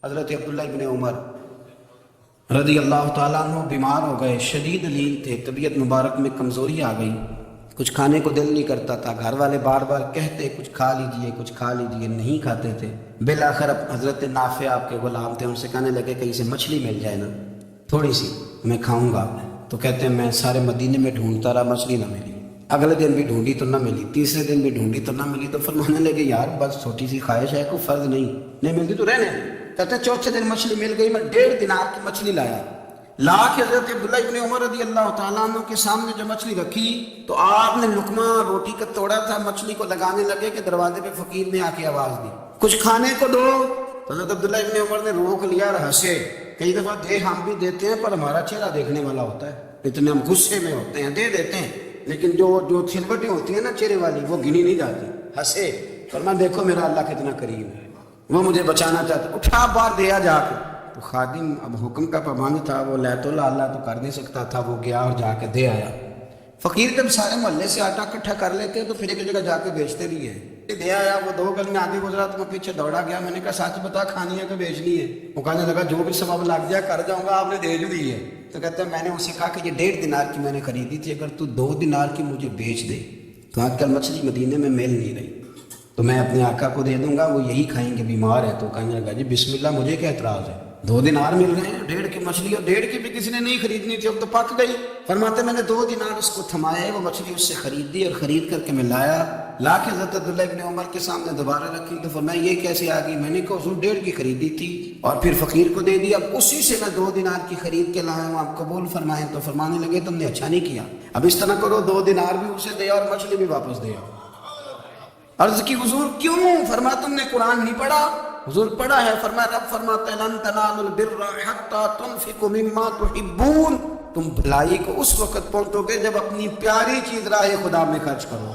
حضرت عبداللہ ابن عمر رضی اللہ تعالیٰ عنہ بیمار ہو گئے، شدید علیل تھے، طبیعت مبارک میں کمزوری آ گئی، کچھ کھانے کو دل نہیں کرتا تھا، گھر والے بار بار کہتے کچھ کھا لیجئے کچھ کھا لیجئے، نہیں کھاتے تھے۔ بالآخر حضرت نافع آپ کے غلام تھے، ان سے کہنے لگے کہیں سے مچھلی مل جائے نا تھوڑی سی، میں کھاؤں گا۔ تو کہتے ہیں میں سارے مدینے میں ڈھونڈتا رہا، مچھلی نہ ملی، اگلے دن بھی ڈھونڈی تو نہ ملی، تیسرے دن بھی ڈھونڈی تو نہ ملی، تو فرمانے لگے یار بس چھوٹی سی خواہش ہے، کوئی فرض نہیں ملتی تو رہنے دیں۔ کہتے ہیں چوتھے دن مچھلی مل گئی، میں 1.5 دینار کی مچھلی لایا، لا کے حضرت عبداللہ ابن عمر رضی اللہ تعالیٰ عنہ کے سامنے جو مچھلی رکھی تو آپ نے لقمہ روٹی کا توڑا تھا، مچھلی کو لگانے لگے کہ دروازے پہ فقیر نے آ کے آواز دی کچھ کھانے کو دو۔ حضرت عبداللہ ابن عمر نے روک لیا اور ہنسے۔ کئی دفعہ دے ہم بھی دیتے ہیں پر ہمارا چہرہ دیکھنے والا ہوتا ہے، اتنے ہم غصے میں ہوتے ہیں، دے دیتے ہیں، لیکن جو چھلوٹیں ہوتی ہیں نا چہرے والی وہ گنی نہیں جاتی۔ ہنسے، فرمایا دیکھو میرا اللہ کتنا کریم ہے، وہ مجھے بچانا چاہتا، اٹھا بار دیا جا کے۔ تو خادم اب حکم کا پابند تھا، وہ لیت اللہ تو کر نہیں سکتا تھا، وہ گیا اور جا کے دے آیا۔ فقیر جب سارے محلے سے آٹا اکٹھا کر لیتے ہیں تو پھر ایک جگہ جا کے بیچتے بھی ہیں۔ دے آیا، وہ 2 گز میں آگے گزرا تو میں پیچھے دوڑا گیا، میں نے کہا سچ بتا کھانی ہے کہ بیچنی ہے؟ وہ کہنے لگا جو بھی سبب لگ جائے کر جاؤں گا، آپ نے دے جو دی ہے۔ تو کہتے ہیں میں نے اسے کہا کہ یہ 1.5 دینار کی میں نے خریدی تھی، اگر تو 2 دینار کی مجھے بیچ دے تو آج کل مچھلی مدینے میں مل نہیں رہی تو میں اپنے آقا کو دے دوں گا، وہ یہی کھائیں گے، بیمار ہے۔ تو کہنے لگا جی بسم اللہ، مجھے کیا اعتراض ہے، 2 دینار مل رہے ہیں، 1.5 کی مچھلی، اور 1.5 کی بھی کسی نے نہیں خریدنی تھی، اب تو پک گئی۔ فرماتے میں نے 2 دینار اس کو تھمائے، وہ مچھلی اس سے خریدی اور خرید کر کے میں لا کے حضرت عبداللہ ابن عمر کے سامنے دوبارہ رکھی۔ تو فرمایا یہ کیسے آ گئی؟ میں نے کہا حضور 1.5 کی خریدی تھی اور پھر فقیر کو دے دی، اب اسی سے میں 2 دینار کی خرید کے لایا ہوں، آپ قبول فرمائیں۔ تو فرمانے لگے تم نے اچھا نہیں کیا، اب اس طرح کرو 2 دینار بھی اسے دے اور مچھلی بھی واپس دے۔ عرض کی حضور کیوں؟ فرمایا تم نے قرآن نہیں پڑھا؟ حضور پڑھا ہے۔ فرمایا رب فرماتا ہے لن تنالوا البر حتى تنفقوا مما تحبون، تم بھلائی کو اس وقت پہنچو گے جب اپنی پیاری چیز راہ خدا میں خرچ کرو۔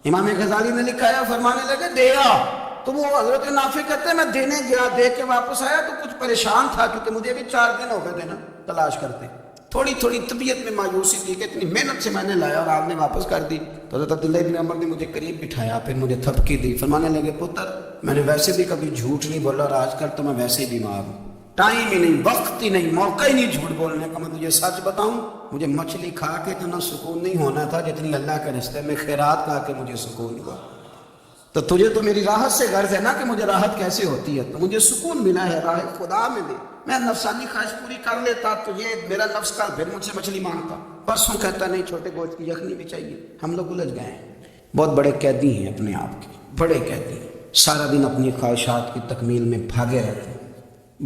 امام غزالی نے لکھا ہے، فرمانے لگے دیا تو وہ حضرت نافع کہتے ہیں میں دینے گیا، دے کے واپس آیا تو کچھ پریشان تھا کیونکہ مجھے بھی 4 دن ہو گئے تھے نا تلاش کرتے، تھوڑی طبیعت میں مایوسی تھی کہ اتنی محنت سے میں نے لایا اور آپ نے واپس کر دی۔ تو حضرت عبداللہ ابن عمر نے مجھے قریب بٹھایا، پھر مجھے تھپکی دی، فرمانے لگے پتر میں نے ویسے بھی کبھی جھوٹ نہیں بولا اور آج کل تو میں ویسے ہی بیمار ہوں، ٹائم ہی نہیں، وقت ہی نہیں، موقع ہی نہیں جھوٹ بولنے کا، میں تجھے سچ بتاؤں مجھے مچھلی کھا کے اتنا سکون نہیں ہونا تھا جتنی اللہ کے رستے میں خیرات کھا کے مجھے سکون ہوا۔ تو تجھے تو میری راحت سے غرض ہے نا کہ مجھے راحت کیسے ہوتی ہے، تو مجھے سکون ملا ہے راہ خدا میں بھی، میں نفسانی خواہش پوری کر لیتا تو یہ میرا نفس کل پھر مجھ سے مچھلی مانگتا، پرسوں کہتا نہیں چھوٹے گوشت کی یخنی بھی چاہیے۔ ہم لوگ الجھ گئے ہیں، بہت بڑے قیدی ہیں اپنے آپ کے، بڑے قیدی ہیں، سارا دن اپنی خواہشات کی تکمیل میں بھاگے رہتے ہیں،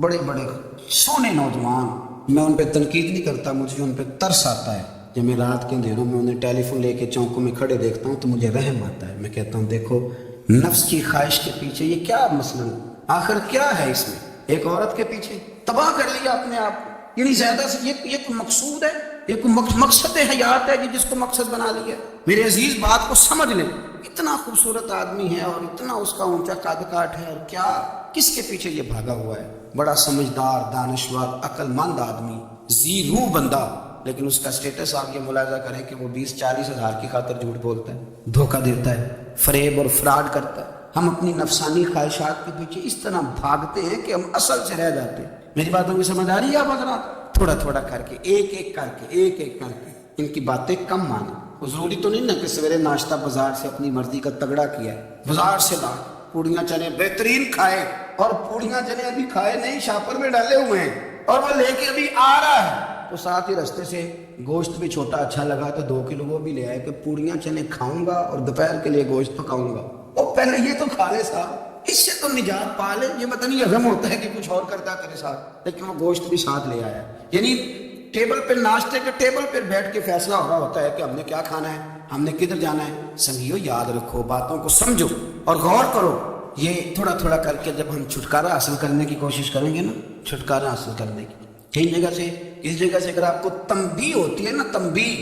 بڑے بڑے سونے نوجوان۔ میں ان پہ تنقید نہیں کرتا، مجھے ان پہ ترس آتا ہے، جب میں رات کے اندھیروں میں انہیں ٹیلی فون لے کے چوکوں میں کھڑے دیکھتا ہوں تو مجھے رحم آتا ہے۔ میں کہتا ہوں دیکھو نفس کی خواہش کے پیچھے یہ کیا مثلا آخر کیا ہے، اس میں ایک عورت کے پیچھے تباہ کر لیا اپنے آپ کو، یعنی زیادہ سے یہ کوئی مقصود ہے، یہ کوئی مقصد حیات ہے جس کو مقصد بنا لیا۔ میرے عزیز بات کو سمجھ لیں، اتنا خوبصورت آدمی ہے اور اتنا اس کا اونچا قد کاٹ ہے، اور کیا کس کے پیچھے یہ بھاگا ہوا ہے؟ بڑا سمجھدار، دانشور، عقل مند آدمی، ذی روح بندہ، لیکن اس کا سٹیٹس آپ یہ ملاحظہ کریں کہ وہ 20-40 ہزار کی خاطر جھوٹ بولتا ہے، دھوکہ دیتا ہے، فریب اور فراڈ کرتا ہے۔ ہم اپنی نفسانی خواہشات کے پیچھے اس طرح بھاگتے ہیں کہ ہم اصل سے رہ جاتے ہیں۔ میری باتوں میں سمجھ آ رہی ہے آپ حضرات؟ تھوڑا تھوڑا کر کے، ایک ایک کر کے ان کی باتیں کم مانیں۔ ضروری تو نہیں نا کہ سویرے ناشتہ بازار سے اپنی مرضی کا تگڑا کیا ہے، بازار سے لا پوڑیاں چنے بہترین کھائے، اور پوڑیاں چنے ابھی کھائے نہیں، شاپر میں ڈالے ہوئے ہیں اور وہ لے کے ابھی آ رہا ہے، تو ساتھ ہی رستے سے گوشت بھی چھوٹا اچھا لگا تو 2 کلو وہ بھی لے آئے کہ پوڑیاں چنے کھاؤں گا اور دوپہر کے لیے گوشت پکاؤں گا۔ اور پہلے یہ تو کھا لے صاحب، اس سے تو نجات پا لے۔ یہ پتہ نہیں ہضم ہوتا ہے کہ کچھ اور کرتا کرے ساتھ، لیکن وہ گوشت بھی ساتھ لے آیا، یعنی ٹیبل پہ ناشتے کے ٹیبل پہ بیٹھ کے فیصلہ ہو رہا ہوتا ہے کہ ہم نے کیا کھانا ہے، ہم نے کدھر جانا ہے۔ سنگیو یاد رکھو، باتوں کو سمجھو اور غور کرو۔ یہ تھوڑا تھوڑا کر کے جب ہم چھٹکارا حاصل کرنے کی کوشش کریں گے نا، چھٹکارا حاصل کرنے کی، کئی جگہ سے اس جگہ سے اگر آپ کو تنبیہ ہوتی ہے نا، تنبیہ،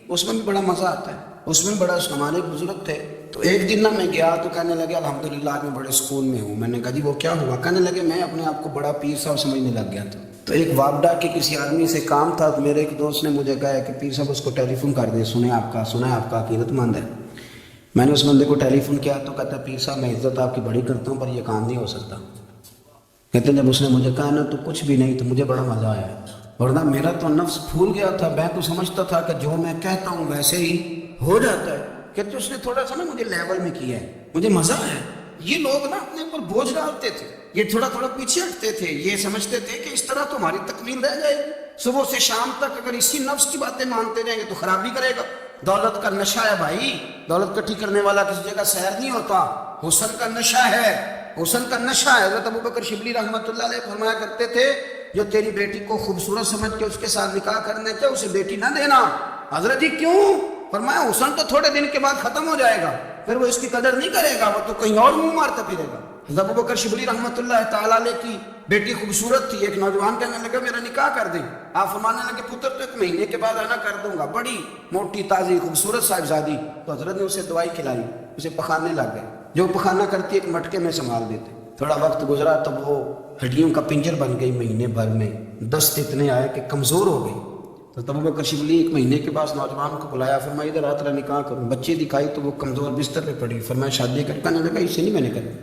اس میں بھی بڑا مزہ آتا ہے، اس میں بڑا ہمارے بزرگ تھے۔ تو ایک دن نا میں گیا تو کہنے لگے الحمدللہ آج میں بڑے سکون میں ہوں۔ میں نے کہا جی وہ کیا ہوا؟ کہنے لگے میں اپنے آپ کو بڑا پیر صاحب سمجھنے لگ گیا تھا۔ تو ایک وابڈا کے کسی آدمی سے کام تھا، تو میرے ایک دوست نے مجھے کہا کہ پیر صاحب اس کو ٹیلی فون کر دیں، سنا ہے آپ کا عقیدت مند ہے۔ میں نے اس بندے کو ٹیلی فون کیا تو کہتا پیر صاحب میں عزت آپ کی بڑی کرتا ہوں پر یہ کام نہیں ہو سکتا، کہتے ہیں جب اس نے مجھے کہا نا تو کچھ بھی نہیں تو مجھے بڑا مزہ آیا، ورنہ میرا تو نفس پھول گیا تھا، میں تو سمجھتا تھا کہ جو میں کہتا ہوں ویسے ہی ہو جاتا ہے۔ کہتے اس نے تھوڑا سا نا مجھے لیول میں کیا ہے، مجھے مزہ آیا۔ یہ لوگ نا اپنے اوپر بوجھ ڈالتے تھے، یہ تھوڑا تھوڑا پیچھے ہٹتے تھے، یہ سمجھتے تھے کہ اس طرح تو ہماری تکمیل رہ جائے گی، صبح سے شام تک اگر اسی نفس کی باتیں مانتے رہیں گے تو خرابی کرے گا۔ دولت کا نشہ ہے بھائی، دولت کٹھی کرنے والا کسی جگہ سیر نہیں ہوتا، حسن کا نشہ ہے، حسن کا نشہ ہے۔ حضرت ابوبکر شبلی رحمۃ اللہ علیہ فرمایا کرتے تھے جو تیری بیٹی کو خوبصورت سمجھ کے اس کے ساتھ نکاح کرنے چاہے اسے بیٹی نہ دینا۔ حضرت جی کیوں؟ فرمایا حسن تو تھوڑے دن کے بعد ختم ہو جائے گا، پھر وہ اس کی قدر نہیں کرے گا، وہ تو کہیں اور منہ مارتا پھرے گا۔ حضرت ابوبکر شبلی رحمۃ اللہ تعالیٰ علیہ کی بیٹی خوبصورت تھی، ایک نوجوان کہنے لگا میرا نکاح کر دیں۔ آپ فرمانے لگے پتر تو 1 مہینے کے بعد آنا کر دوں گا، بڑی موٹی تازی خوبصورت صاحبزادی۔ تو حضرت نے اسے دوائی کھلائی، اسے پخانے لگ گئے، جو پخانہ کرتی ایک مٹکے میں سنبھال دیتے۔ تھوڑا وقت گزرا تو وہ ہڈیوں کا پنجر بن گئی، مہینے بھر میں دست اتنے آئے کہ کمزور ہو گئی۔ تو تب ابوبکر شبلی 1 مہینے کے بعد نوجوان کو بلایا، فرمایا ادھر آ تیرا نکاح کروں۔ بچے دکھائی تو وہ کمزور بستر پہ پڑی، فرمایا شادی کر، کہنے لگا اسے نہیں میں نے کرنا۔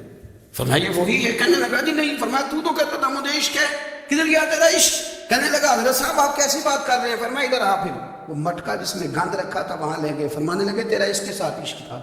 فرمایا یہ وہی ہے؟ کہنے لگا جی نہیں۔ فرمایا تو کہتا تھا مجھے عشق ہے، کدھر گیا تیرا عشق؟ کہنے لگا حضرت صاحب آپ کیسی بات کر رہے ہیں؟ فرمایا ادھر آ۔ پھر وہ مٹکا جس میں گند رکھا تھا وہاں لے گئے، فرمانے لگے تیرا اس کے ساتھ عشق تھا،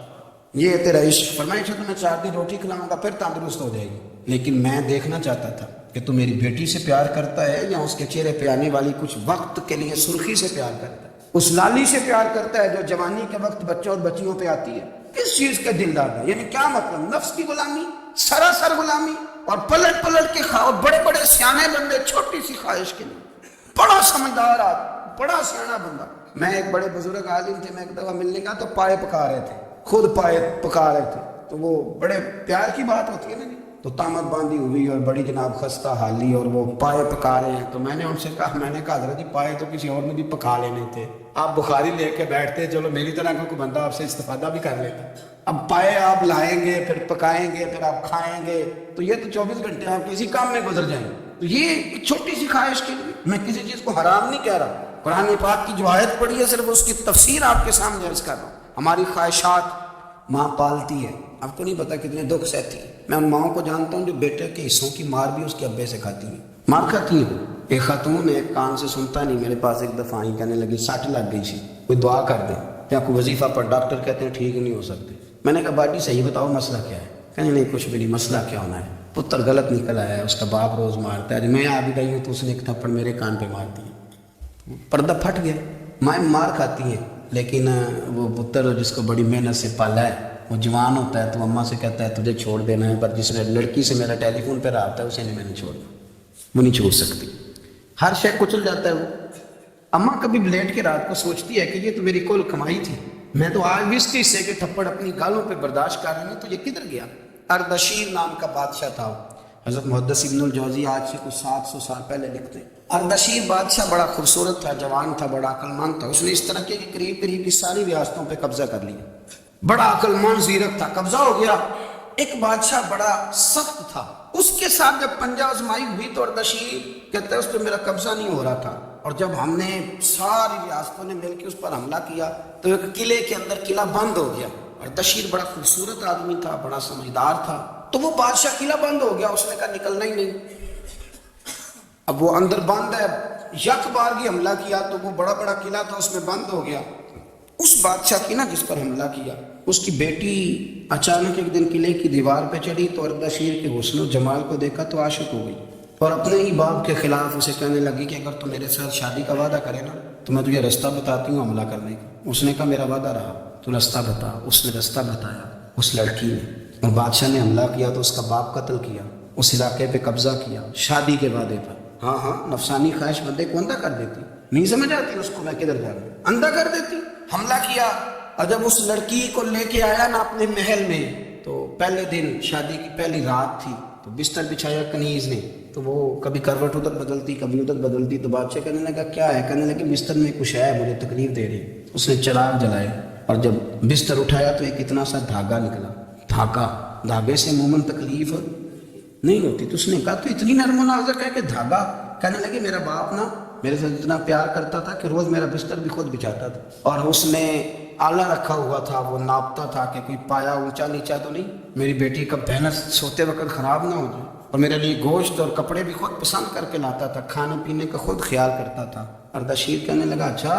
یہ تیرا عشق۔ فرمایا اچھا تمہیں 4 دن روٹی کھلاؤں گا پھر تندرست ہو جائے گی، لیکن میں دیکھنا چاہتا تھا کہ تو میری بیٹی سے پیار کرتا ہے یا اس کے چہرے پہ آنے والی کچھ وقت کے لیے سرخی سے پیار کرتا ہے، اس لالی سے پیار کرتا ہے جو جوانی کے وقت بچوں اور بچیوں پہ آتی ہے، کس چیز کا دلدار ہے؟ یعنی کیا مطلب؟ نفس کی غلامی، سراسر غلامی، اور پلٹ پلٹ کے اور بڑے بڑے سیانے بندے چھوٹی سی خواہش کے لیے، بڑا سمجھدار آدمی، بڑا سیانا بندہ۔ میں ایک بڑے بزرگ عالم تھے، میں ایک دفعہ ملنے گیا تو پائے پکا رہے تھے، خود پائے پکا رہے تھے، تو وہ بڑے پیار کی بات ہوتی ہے نا، تو تامت باندھی ہوئی اور بڑی جناب خستہ حالی، اور وہ پائے پکا رہے ہیں۔ تو میں نے ان سے کہا، میں نے کہا حضرت جی پائے تو کسی اور نے بھی پکا لینے تھے، آپ بخاری لے کے بیٹھتے، چلو میری طرح کا کوئی بندہ آپ سے استفادہ بھی کر لیتا۔ اب پائے آپ لائیں گے، پھر پکائیں گے، پھر آپ کھائیں گے، تو یہ تو 24 گھنٹے آپ کسی کام میں گزر جائیں گے۔ تو یہ ایک چھوٹی سی خواہش کے لیے میں کسی چیز کو حرام نہیں کہہ رہا، قرآن پاک کی جو آیت پڑھی ہے صرف اس کی تفسیر آپ کے سامنے عرض کر رہا ہوں۔ ہماری خواہشات ماں پالتی ہے، آپ کو نہیں پتا کتنے دکھ سہتی ہے۔ میں ان ماؤں کو جانتا ہوں جو بیٹے کے حصوں کی مار بھی اس کے ابے سے کھاتی ہیں، مار کھاتی ہے۔ ایک خاتون ایک کان سے سنتا نہیں، میرے پاس ایک دفعہ آئی، کہنے لگی سٹ لگ گئی سی، کوئی دعا کر دے یا کوئی وظیفہ پر، ڈاکٹر کہتے ہیں ٹھیک نہیں ہو سکتے۔ میں نے کہا باجی صحیح بتاؤ مسئلہ کیا ہے؟ کہنے نہیں کچھ بھی نہیں، مسئلہ کیا ہونا ہے، پتر غلط نکل آیا ہے، اس کا باپ روز مارتا ہے، میں آ بھی گئی ہوں تو اس نے ایک تھپڑ میرے کان پہ مار دیا، پردہ پھٹ گیا۔ مائیں مار کھاتی ہیں، لیکن وہ پتر جس کو بڑی محنت سے پالا ہے وہ جوان ہوتا ہے تو اماں سے کہتا ہے تجھے چھوڑ دینا ہے، پر جس نے لڑکی سے میرا ٹیلی فون پہ رابطہ ہے اسے نہیں میں نے چھوڑنا، وہ نہیں چھوڑ سکتی، ہر شے کچل جاتا ہے وہ۔ اماں کبھی لیٹ کے رات کو سوچتی ہے کہ یہ تو میری کل کمائی تھی، میں تو آج بھی اس کے حصے کے تھپڑ اپنی گالوں پہ برداشت کر رہی ہوں، تو یہ کدھر گیا؟ اردشیر نام کا بادشاہ تھا، حضرت محدث ابن الجوزی آج سے کچھ 700 سال پہلے لکھتے ہیں۔ اردشیر بادشاہ بڑا خوبصورت تھا، جوان تھا، بڑا عقل مند تھا، اس نے اس طرح کے قریب قریب کی ساری ریاستوں پہ قبضہ کر لیا، بڑا عقل مند زیرک تھا، قبضہ ہو گیا۔ ایک بادشاہ بڑا سخت تھا، اس کے ساتھ جب پنجہ آزمائی ہوئی تو اردشیر کہتا ہے اس پہ میرا قبضہ نہیں ہو رہا تھا، اور جب ہم نے ساری ریاستوں نے مل کے اس پر حملہ کیا تو ایک قلعے کے اندر قلعہ بند ہو گیا۔ اردشیر بڑا خوبصورت آدمی تھا، بڑا سمجھدار تھا، تو وہ بادشاہ قلعہ بند ہو گیا، اس نے کہا نکلنا ہی نہیں۔ اب وہ اندر بند ہے، یک بار بھی حملہ کیا تو وہ بڑا بڑا قلعہ تھا اس میں بند ہو گیا۔ اس بادشاہ کی نا جس پر حملہ کیا، اس کی بیٹی اچانک ایک دن قلعے کی دیوار پہ چڑھی تو اردشیر کے حسن و جمال کو دیکھا تو عاشق ہو گئی، اور اپنے ہی باپ کے خلاف اسے کہنے لگی کہ اگر تو میرے ساتھ شادی کا وعدہ کرے نا تو میں تجھے رستہ بتاتی ہوں حملہ کرنے کا۔ اس نے کہا میرا وعدہ رہا، تو رستہ بتا۔ اس نے رستہ بتایا اس لڑکی نے، اور بادشاہ نے حملہ کیا تو اس کا باپ قتل کیا، اس علاقے پہ قبضہ کیا شادی کے وعدے پر۔ ہاں نفسانی خواہش بندے کو اندھا کر دیتی، نہیں سمجھ آتی اس کو میں کدھر جا رہا ہوں، اندھا کر دیتی۔ حملہ کیا، اور جب اس لڑکی کو لے کے آیا نا اپنے محل میں، تو پہلے دن شادی کی پہلی رات تھی، تو بستر بچھایا کنیز نے، تو وہ کبھی کروٹ ادھر بدلتی کبھی ادھر بدلتی، تو بادشاہ کہنے لگا کیا ہے؟ کہنے لگا بستر میں کچھ ہے، مجھے تکلیف دے رہی۔ اس نے چراغ جلائے اور جب بستر اٹھایا تو ایک اتنا سا دھاگا نکلا، دھاگے سے عموماً تکلیف نہیں ہوتی، تو اس نے کہا تو اتنی نرم و نازک ہے کہ دھاگا؟ کہنے لگے میرا باپ نا میرے ساتھ اتنا پیار کرتا تھا کہ روز میرا بستر بھی خود بچھاتا تھا، اور اس نے آلہ رکھا ہوا تھا، وہ ناپتا تھا کہ کوئی پایا اونچا نیچا تو نہیں، میری بیٹی کا بہنس سوتے وقت خراب نہ ہو جائے۔ اور میرے لیے گوشت اور کپڑے بھی خود پسند کر کے لاتا تھا، کھانے پینے کا خود خیال کرتا تھا۔ اردشیر کہنے لگا اچھا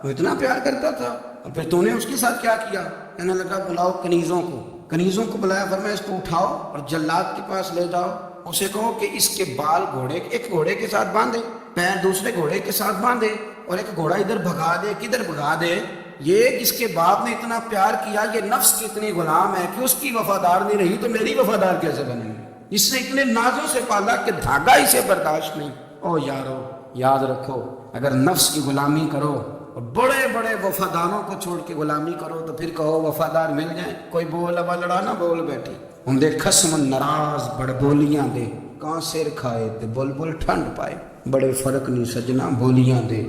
وہ اتنا پیار کرتا تھا، اور پھر تو نے اس کے ساتھ کیا کیا؟ کہنے لگا بلاؤ کنیزوں کو بلایا، فرمایا اس کو اٹھاؤ اور جلاد کے پاس لے جاؤ، اسے کہو کہ اس کے بال ایک گھوڑے کے ساتھ باندھے، پیر دوسرے گھوڑے کے ساتھ باندھے، اور ایک گھوڑا ادھر بھگا دے، کدھر بھگا دے۔ یہ جس کے باپ نے اتنا پیار کیا، یہ نفس کی اتنی غلام ہے کہ اس کی وفادار نہیں رہی تو میری وفادار کیسے بنے گی؟ اس نے اتنے نازوں سے پالا کہ دھاگا اسے برداشت نہیں۔ او یارو یاد رکھو، اگر نفس کی غلامی کرو اور بڑے بڑے وفاداروں کو چھوڑ کے غلامی کرو تو پھر کہو وفادار مل جائیں، کوئی بول ابا لڑانا بول بیٹھی ہوں دے خصم ناراض بڑ بولیاں دے، کہاں سر کھائے تے بلبل ٹھنڈ پائے، بڑے فرق نہیں سجنا بولیاں دے،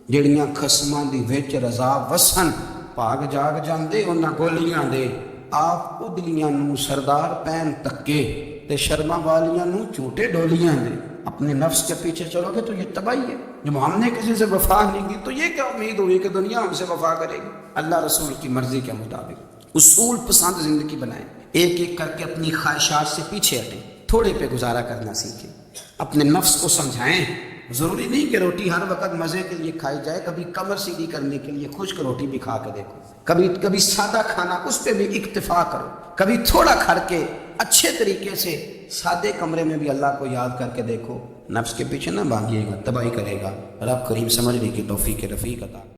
جڑیاں خصماں دی وچ رضا وسن، پاگ جاگ جاندے انہاں گولیاں دے، آپ ادلیاں نو سردار پین تکے تے شرما والیاں نو جھوٹے ڈولیاں دے۔ اپنے نفس کے پیچھے چلو گے تو یہ تباہی ہے۔ جب ہم نے کسی سے وفا نہیں کی تو یہ کیا امید ہوئی کہ دنیا ہم سے وفا کرے گی؟ اللہ رسول کی مرضی کے مطابق اصول پسند زندگی بنائیں، ایک ایک کر کے اپنی خواہشات سے پیچھے ہٹیں، تھوڑے پہ گزارا کرنا سیکھیں، اپنے نفس کو سمجھائیں۔ ضروری نہیں کہ روٹی ہر وقت مزے کے لیے کھائی جائے، کبھی کمر سیدھی کرنے کے لیے خشک روٹی بھی کھا کے دیکھو، کبھی سادہ کھانا اس پہ بھی اکتفا کرو، کبھی تھوڑا کھڑ کے اچھے طریقے سے سادے کمرے میں بھی اللہ کو یاد کر کے دیکھو۔ نفس کے پیچھے نہ بھاگیے گا، تباہی کرے گا۔ رب کریم سمجھنے کی توفیق رفیق عطا۔